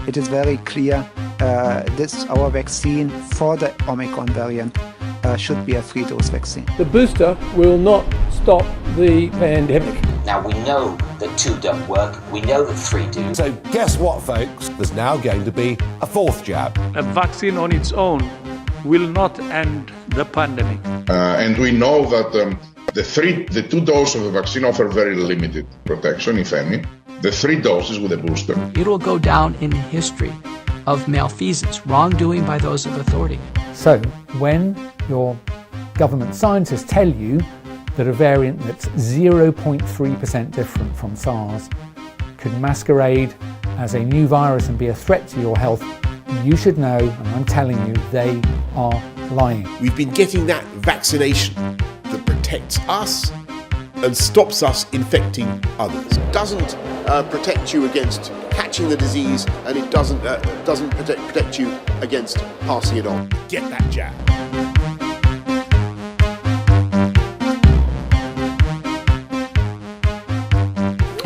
it is very clear our vaccine for the Omicron variant should be a 3-dose vaccine. The booster will not stop the pandemic. Now we know that 2 don't work, we know that 3 do. So guess what, folks? There's now going to be a 4th jab. A vaccine on its own will not end the pandemic. And we know that the 2 doses of the vaccine offer very limited protection, if any. The 3 doses with a booster. It will go down in history of malfeasance, wrongdoing by those of authority. So, when your government scientists tell you that a variant that's 0.3% different from SARS could masquerade as a new virus and be a threat to your health, you should know, and I'm telling you, they are lying. We've been getting that vaccination that protects us and stops us infecting others. It doesn't protect you against catching the disease, and it doesn't protect you against passing it on. Get that jab.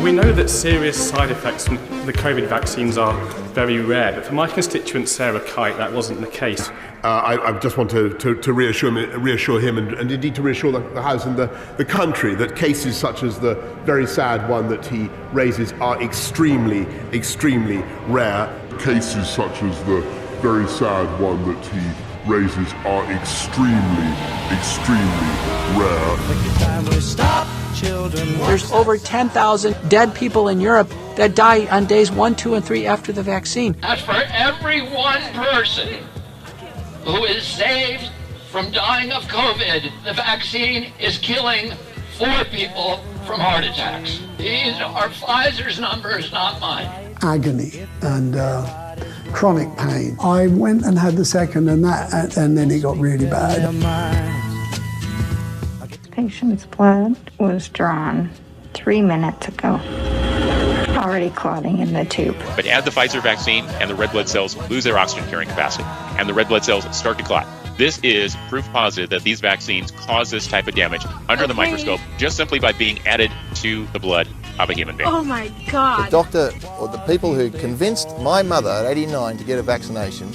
We know that serious side effects from the COVID vaccines are very rare, but for my constituent Sarah Kite, that wasn't the case. I just want to reassure him and indeed to reassure the House and the country that cases such as the very sad one that he raises are extremely, extremely rare. Cases such as the very sad one that he raises are extremely, extremely rare. There's over 10,000 dead people in Europe that die on days 1, 2, and 3 after the vaccine. As for every one person who is saved from dying of COVID, the vaccine is killing 4 people from heart attacks. These are Pfizer's numbers, not mine. Agony and chronic pain. I went and had the second and then it got really bad. Patient's blood was drawn 3 minutes ago, already clotting in the tube. But add the Pfizer vaccine and the red blood cells lose their oxygen carrying capacity and the red blood cells start to clot. This is proof positive that these vaccines cause this type of damage under the microscope just simply by being added to the blood of a human being. Oh my God. The doctor or the people who convinced my mother at 89 to get a vaccination,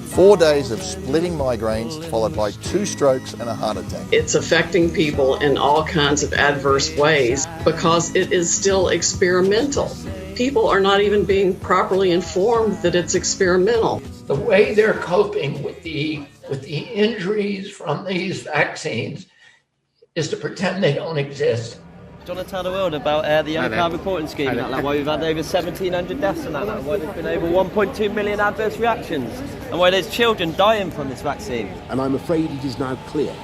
4 days of splitting migraines followed by 2 strokes and a heart attack. It's affecting people in all kinds of adverse ways because it is still experimental. People are not even being properly informed that it's experimental. The way they're coping with the injuries from these vaccines is to pretend they don't exist. Do you want to tell the world about the Omicron reporting scheme and that, why we've had over 1,700 deaths and that, why there's been over 1.2 million adverse reactions, and why there's children dying from this vaccine? And I'm afraid it is now clear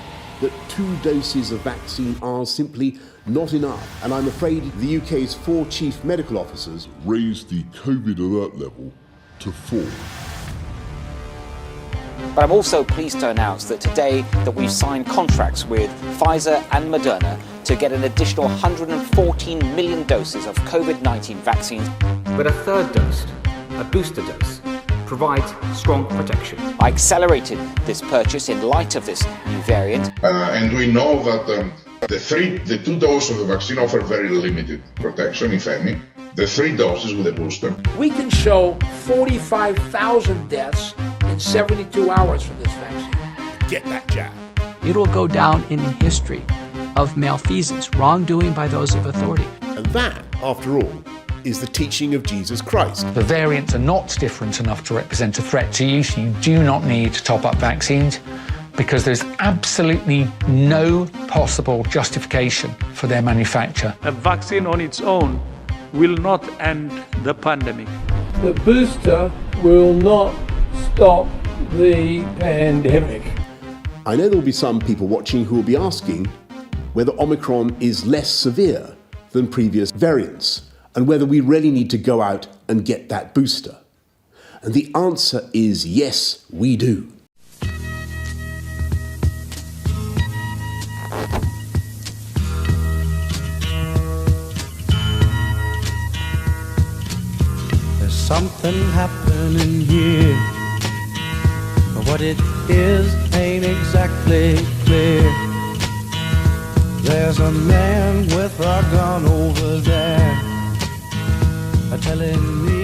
that 2 doses of vaccine are simply not enough. And I'm afraid the UK's 4 chief medical officers raised the COVID alert level to 4. But I'm also pleased to announce that today that we've signed contracts with Pfizer and Moderna to get an additional 114 million doses of COVID-19 vaccines. But a 3rd dose, a booster dose, provides strong protection. I accelerated this purchase in light of this new variant. And we know that the 2 doses of the vaccine offer very limited protection, if any. The 3 doses with a booster. We can show 45,000 deaths in 72 hours from this vaccine. Get that jab. It will go down in history of malfeasance, wrongdoing by those of authority. And that, after all, is the teaching of Jesus Christ. The variants are not different enough to represent a threat to you, so you do not need to top up vaccines because there's absolutely no possible justification for their manufacture. A vaccine on its own will not end the pandemic. The booster will not stop the pandemic. I know there will be some people watching who will be asking whether Omicron is less severe than previous variants and whether we really need to go out and get that booster. And the answer is yes, we do. There's something happening here, but what it is ain't exactly clear. There's a man with a gun over there telling me